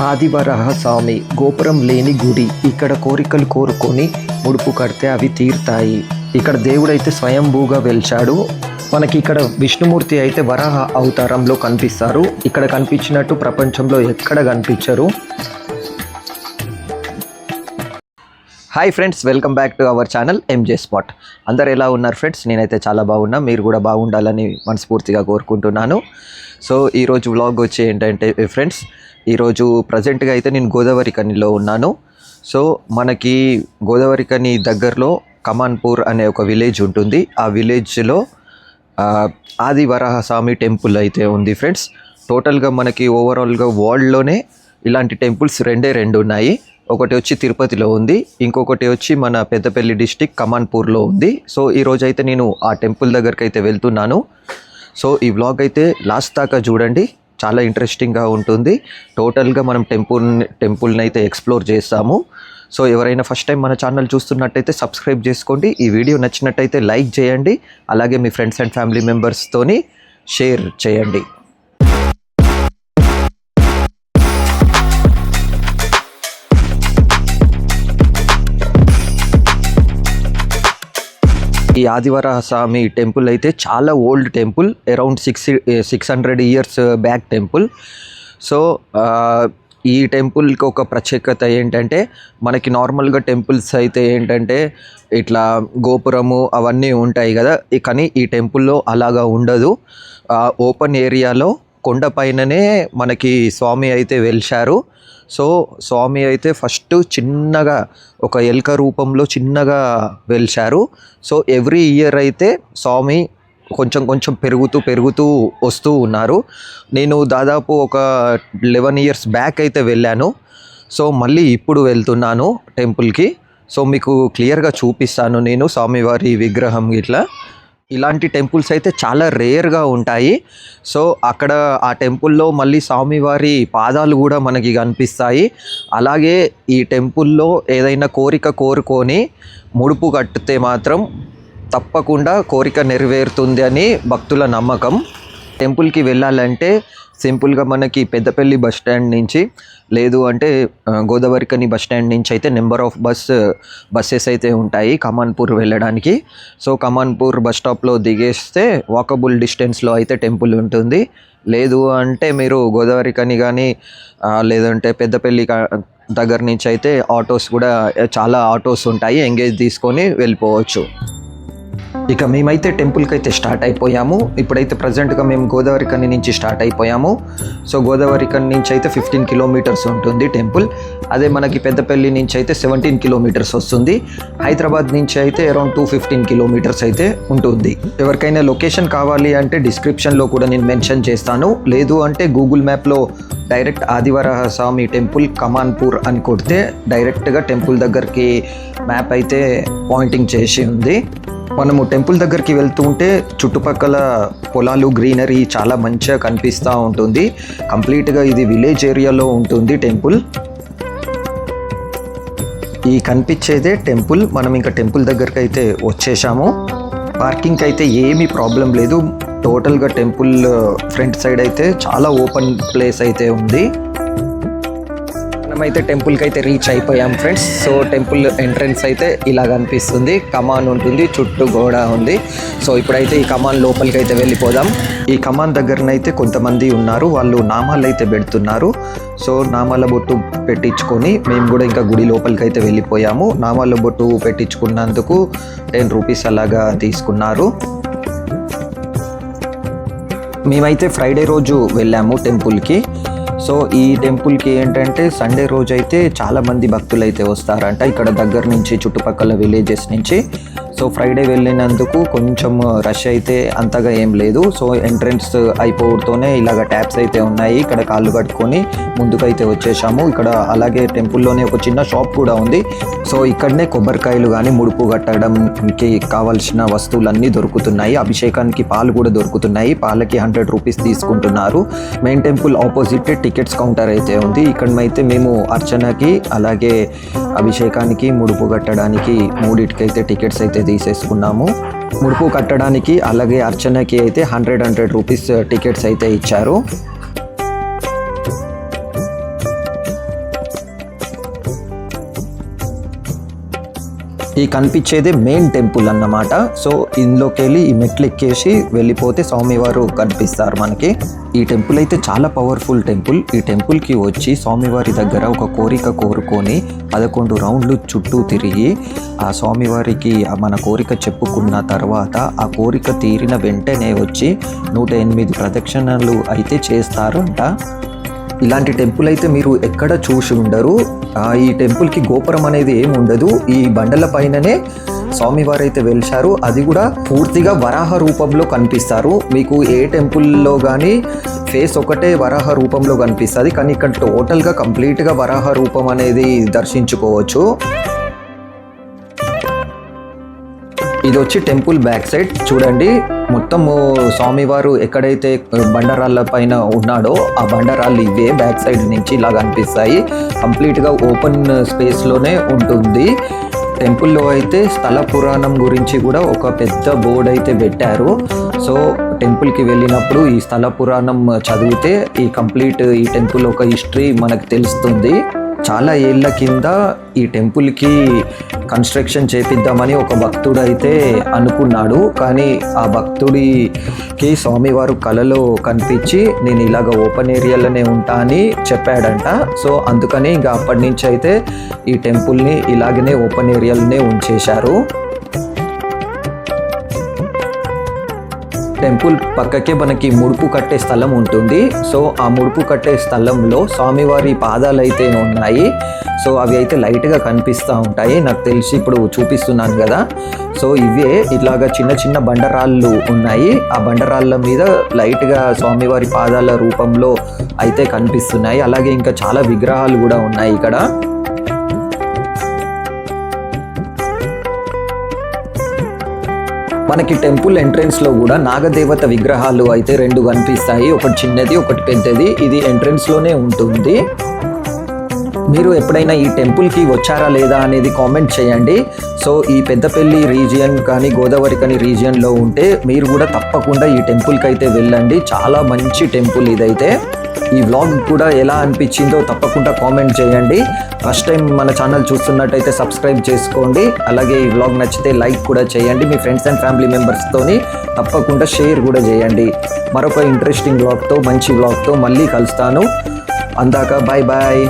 ఆదివరాహ స్వామి గోపురం లేని గుడి. ఇక్కడ కోరికలు కోరుకొని ముడుపు కడితే అవి తీరుతాయి. ఇక్కడ దేవుడైతే స్వయంభూగా వెలిచాడు. మనకి ఇక్కడ విష్ణుమూర్తి అయితే వరాహ అవతారంలో కనిపిస్తారు. ఇక్కడ కనిపించినట్టు ప్రపంచంలో ఎక్కడ కనిపించరు. Hi friends, welcome back to our channel M J spot. అందరు ఎలా ఉన్నారు ఫ్రెండ్స్? నేనైతే చాలా బాగున్నా. మీరు కూడా బాగుండాలని మనస్ఫూర్తిగా కోరుకుంటున్నాను. సో ఈరోజు వ్లాగ్ వచ్చి ఏంటంటే ఫ్రెండ్స్, ఈరోజు ప్రజెంట్గా అయితే నేను గోదావరిఖనిలో ఉన్నాను. సో మనకి గోదావరిఖని దగ్గరలో కమాన్పూర్ అనే ఒక విలేజ్ ఉంటుంది. ఆ విలేజ్లో ఆదివరాహ స్వామి టెంపుల్ అయితే ఉంది ఫ్రెండ్స్. టోటల్గా మనకి ఓవరాల్గా వరల్డ్లోనే ఇలాంటి టెంపుల్స్ రెండు ఉన్నాయి. ఒకటి వచ్చి తిరుపతిలో ఉంది, ఇంకొకటి వచ్చి మన పెద్దపల్లి డిస్టిక్ కమాన్పూర్లో ఉంది. సో ఈరోజు అయితే నేను ఆ టెంపుల్ దగ్గరికి అయితే వెళ్తున్నాను. సో ఈ వ్లాగ్ అయితే లాస్ట్ దాకా చూడండి, చాలా ఇంట్రెస్టింగ్గా ఉంటుంది. టోటల్గా మనం టెంపుల్ని అయితే ఎక్స్ప్లోర్ చేస్తాము. సో ఎవరైనా ఫస్ట్ టైం మన ఛానల్ చూస్తున్నట్టయితే సబ్స్క్రైబ్ చేసుకోండి. ఈ వీడియో నచ్చినట్టయితే లైక్ చేయండి, అలాగే మీ ఫ్రెండ్స్ అండ్ ఫ్యామిలీ మెంబర్స్తోని షేర్ చేయండి. ఈ ఆదివరాహ స్వామి టెంపుల్ అయితే చాలా old temple, around 600 years back temple. So ఈ టెంపుల్కి ఒక ప్రత్యేకత ఏంటంటే, మనకి నార్మల్గా టెంపుల్స్ అయితే ఏంటంటే ఇట్లా గోపురము అవన్నీ ఉంటాయి కదా, కానీ ఈ టెంపుల్లో అలాగా ఉండదు. ఓపెన్ ఏరియాలో కొండపైననే మనకి స్వామి అయితే వెలిశారు. సో స్వామి అయితే ఫస్ట్ చిన్నగా ఒక ఎలుక రూపంలో చిన్నగా వెలిశారు. సో ఎవ్రీ ఇయర్ అయితే స్వామి కొంచెం పెరుగుతూ వస్తూ ఉన్నారు. నేను దాదాపు ఒక 11 ఇయర్స్ బ్యాక్ అయితే వెళ్ళాను. సో మళ్ళీ ఇప్పుడు వెళ్తున్నాను టెంపుల్కి. సో మీకు క్లియర్గా చూపిస్తాను నేను స్వామివారి విగ్రహం ఇట్లా. ఇలాంటి టెంపుల్స్ అయితే చాలా రేర్గా ఉంటాయి. సో అక్కడ ఆ టెంపుల్లో మళ్ళీ స్వామివారి పాదాలు కూడా మనకి కనిపిస్తాయి. అలాగే ఈ టెంపుల్లో ఏదైనా కోరిక కోరుకొని ముడుపు కట్టితే మాత్రం తప్పకుండా కోరిక నెరవేరుతుంది అని భక్తుల నమ్మకం. టెంపుల్కి వెళ్ళాలంటే సింపుల్గా మనకి పెద్దపల్లి బస్ స్టాండ్ నుంచి, లేదు అంటే గోదావరిఖని బస్ స్టాండ్ నుంచి అయితే నెంబర్ ఆఫ్ బస్సెస్ అయితే ఉంటాయి కమాన్పూర్ వెళ్ళడానికి. సో కమాన్పూర్ బస్ స్టాప్లో దిగేస్తే వాకబుల్ డిస్టెన్స్లో అయితే టెంపుల్ ఉంటుంది. లేదు అంటే మీరు గోదావరిఖని కానీ లేదంటే పెద్దపల్లి దగ్గర నుంచి అయితే ఆటోస్ కూడా చాలా ఆటోస్ ఉంటాయి, ఎంగేజ్ తీసుకొని వెళ్ళిపోవచ్చు. ఇక మేమైతే టెంపుల్కి అయితే స్టార్ట్ అయిపోయాము. ఇప్పుడైతే ప్రజెంట్గా మేము గోదావరిఖని నుంచి స్టార్ట్ అయిపోయాము. సో గోదావరిఖని నుంచి అయితే 15 కిలోమీటర్స్ ఉంటుంది టెంపుల్. అదే మనకి పెద్దపల్లి నుంచి అయితే 17 కిలోమీటర్స్ వస్తుంది. హైదరాబాద్ నుంచి అయితే అరౌండ్ 215 కిలోమీటర్స్ అయితే ఉంటుంది. ఎవరికైనా లొకేషన్ కావాలి అంటే డిస్క్రిప్షన్లో కూడా నేను మెన్షన్ చేస్తాను. లేదు అంటే గూగుల్ మ్యాప్లో డైరెక్ట్ ఆదివరాహ స్వామి టెంపుల్ కమాన్పూర్ అని కొడితే డైరెక్ట్గా టెంపుల్ దగ్గరికి మ్యాప్ అయితే పాయింటింగ్ చేసి ఉంది. మనము టెంపుల్ దగ్గరికి వెళ్తూ ఉంటే చుట్టుపక్కల పొలాలు, గ్రీనరీ చాలా మంచిగా కనిపిస్తూ ఉంటుంది. కంప్లీట్గా ఇది విలేజ్ ఏరియాలో ఉంటుంది టెంపుల్. ఈ కనిపించేదే టెంపుల్. మనం ఇంకా టెంపుల్ దగ్గరికి అయితే వచ్చేసాము. పార్కింగ్కి అయితే ఏమీ ప్రాబ్లం లేదు. టోటల్గా టెంపుల్ ఫ్రంట్ సైడ్ అయితే చాలా ఓపెన్ ప్లేస్ అయితే ఉంది. మనమైతే టెంపుల్కి అయితే రీచ్ అయిపోయాం ఫ్రెండ్స్. సో టెంపుల్ ఎంట్రన్స్ అయితే ఇలా కనిపిస్తుంది. కమాన్ ఉంటుంది, చుట్టూ గోడ ఉంది. సో ఇప్పుడైతే ఈ కమాన్ లోపలికి అయితే వెళ్ళిపోదాం. ఈ కమాన్ దగ్గరనైతే కొంతమంది ఉన్నారు, వాళ్ళు నామాలు అయితే పెడుతున్నారు. సో నామాల బొట్టు పెట్టించుకొని మేము కూడా ఇంకా గుడి లోపలికి అయితే వెళ్ళిపోయాము. నామాల బొట్టు పెట్టించుకున్నందుకు 10 రూపీస్ అలాగా తీసుకున్నారు. మేమైతే ఫ్రైడే రోజు వెళ్ళాము టెంపుల్కి. సో ఈ టెంపుల్కి ఏంటంటే సండే రోజు అయితే చాలామంది భక్తులు అయితే వస్తారంట ఇక్కడ దగ్గర నుంచి, చుట్టుపక్కల విలేజెస్ నుంచి. సో ఫ్రైడే వెళ్ళినందుకు కొంచెం రష్ అయితే అంతగా ఏం లేదు. సో ఎంట్రన్స్ అయిపోవడంతోనే ఇలాగ ట్యాప్స్ అయితే ఉన్నాయి, ఇక్కడ కాళ్ళు కట్టుకొని ముందుకైతే వచ్చేసాము. ఇక్కడ అలాగే టెంపుల్లోనే ఒక చిన్న షాప్ కూడా ఉంది. సో ఇక్కడనే కొబ్బరికాయలు కానీ ముడుపు కట్టడంకి కావాల్సిన వస్తువులన్నీ దొరుకుతున్నాయి. అభిషేకానికి పాలు కూడా దొరుకుతున్నాయి. పాలకి 100 రూపీస్ తీసుకుంటున్నారు. Main temple opposite tickets counter అయితే ఉంది. ఇక్కడైతే మేము అర్చనకి అలాగే అభిషేకానికి ముడుపు కట్టడానికి మూడిటికైతే టికెట్స్ అయితే తీసేసుకున్నాము. ముడుపు కట్టడానికి అలాగే అర్చనకి అయితే 100 రూపీస్ టికెట్స్ అయితే ఇచ్చారు. ఈ కనిపించేది మెయిన్ టెంపుల్ అన్నమాట. సో ఇందులోకి వెళ్ళి ఈ మెట్లు ఎక్కేసి వెళ్ళిపోతే స్వామివారు కనిపిస్తారు మనకి. ఈ టెంపుల్ అయితే చాలా పవర్ఫుల్ టెంపుల్. ఈ టెంపుల్కి వచ్చి స్వామివారి దగ్గర ఒక కోరిక కోరుకొని 11 రౌండ్లు చుట్టూ తిరిగి ఆ స్వామివారికి మన కోరిక చెప్పుకున్న తర్వాత ఆ కోరిక తీరిన వెంటనే వచ్చి 108 ప్రదక్షిణలు అయితే చేస్తారంట. ఇలాంటి టెంపుల్ అయితే మీరు ఎక్కడ చూసి ఉండరు. ఈ టెంపుల్కి గోపురం అనేది ఏమి ఉండదు. ఈ బండల పైననే స్వామివారు అయితే వెలిశారు. అది కూడా పూర్తిగా వరాహ రూపంలో కనిపిస్తారు. మీకు ఏ టెంపుల్లో కానీ ఫేస్ ఒకటే వరాహ రూపంలో కనిపిస్తుంది, కానీ ఇక్కడ టోటల్గా కంప్లీట్గా వరాహ రూపం అనేది దర్శించుకోవచ్చు. ఇది వచ్చి టెంపుల్ బ్యాక్ సైడ్ చూడండి. మొత్తము స్వామివారు ఎక్కడైతే బండరాళ్ళ పైన ఉన్నాడో ఆ బండరాళ్ళు ఇవే బ్యాక్ సైడ్ నుంచి ఇలా కనిపిస్తాయి. కంప్లీట్గా ఓపెన్ స్పేస్లోనే ఉంటుంది. టెంపుల్లో అయితే స్థల పురాణం గురించి కూడా ఒక పెద్ద బోర్డు అయితే పెట్టారు. సో టెంపుల్కి వెళ్ళినప్పుడు ఈ స్థల పురాణం చదివితే ఈ టెంపుల్ ఒక హిస్టరీ మనకు తెలుస్తుంది. చాలా ఏళ్ళ కింద ఈ టెంపుల్కి కన్స్ట్రక్షన్ చేపిద్దామని ఒక భక్తుడు అయితే అనుకున్నాడు. కానీ ఆ భక్తుడికి స్వామివారు కలలో కనిపించి నేను ఇలాగ ఓపెన్ ఏరియాలోనే ఉంటా అని చెప్పాడంట. సో అందుకని ఇంకా అప్పటి నుంచి అయితే ఈ టెంపుల్ని ఇలాగనే ఓపెన్ ఏరియాలోనే ఉంచేశారు. టెంపుల్ పక్కకే మనకి ముడుపు కట్టే స్థలం ఉంటుంది. సో ఆ ముడుపు కట్టే స్థలంలో స్వామివారి పాదాలు అయితే ఉన్నాయి. సో అవి అయితే లైట్గా కనిపిస్తూ ఉంటాయి. నాకు తెలిసి ఇప్పుడు చూపిస్తున్నాను కదా. సో ఇవే ఇట్లాగా చిన్న చిన్న బండరాళ్ళు ఉన్నాయి. ఆ బండరాళ్ళ మీద లైట్గా స్వామివారి పాదాల రూపంలో అయితే కనిపిస్తున్నాయి. అలాగే ఇంకా చాలా విగ్రహాలు కూడా ఉన్నాయి ఇక్కడ. మనకి టెంపుల్ ఎంట్రెన్స్లో కూడా నాగదేవత విగ్రహాలు అయితే 2 కనిపిస్తాయి. ఒకటి చిన్నది, ఒకటి పెద్దది. ఇది ఎంట్రెన్స్లోనే ఉంటుంది. మీరు ఎప్పుడైనా ఈ టెంపుల్కి వచ్చారా లేదా అనేది కామెంట్ చేయండి. సో ఈ పెద్దపల్లి రీజియన్ కానీ గోదావరి కానీ రీజియన్లో ఉంటే మీరు కూడా తప్పకుండా ఈ టెంపుల్కి అయితే వెళ్ళండి. చాలా మంచి టెంపుల్ ఇదైతే. ఈ వ్లాగ్ కూడా ఎలా అనిపించిందో తప్పకుండా కామెంట్ చేయండి. ఫస్ట్ టైం మన ఛానల్ చూస్తున్నట్టయితే సబ్స్క్రైబ్ చేసుకోండి. అలాగే ఈ వ్లాగ్ నచ్చితే లైక్ కూడా చేయండి. మీ ఫ్రెండ్స్ అండ్ ఫ్యామిలీ మెంబర్స్తోని తప్పకుండా షేర్ కూడా చేయండి. మరొక ఇంట్రెస్టింగ్ వ్లాగ్తో మంచి వ్లాగ్తో మళ్ళీ కలుస్తాను. అందాక బాయ్ బాయ్.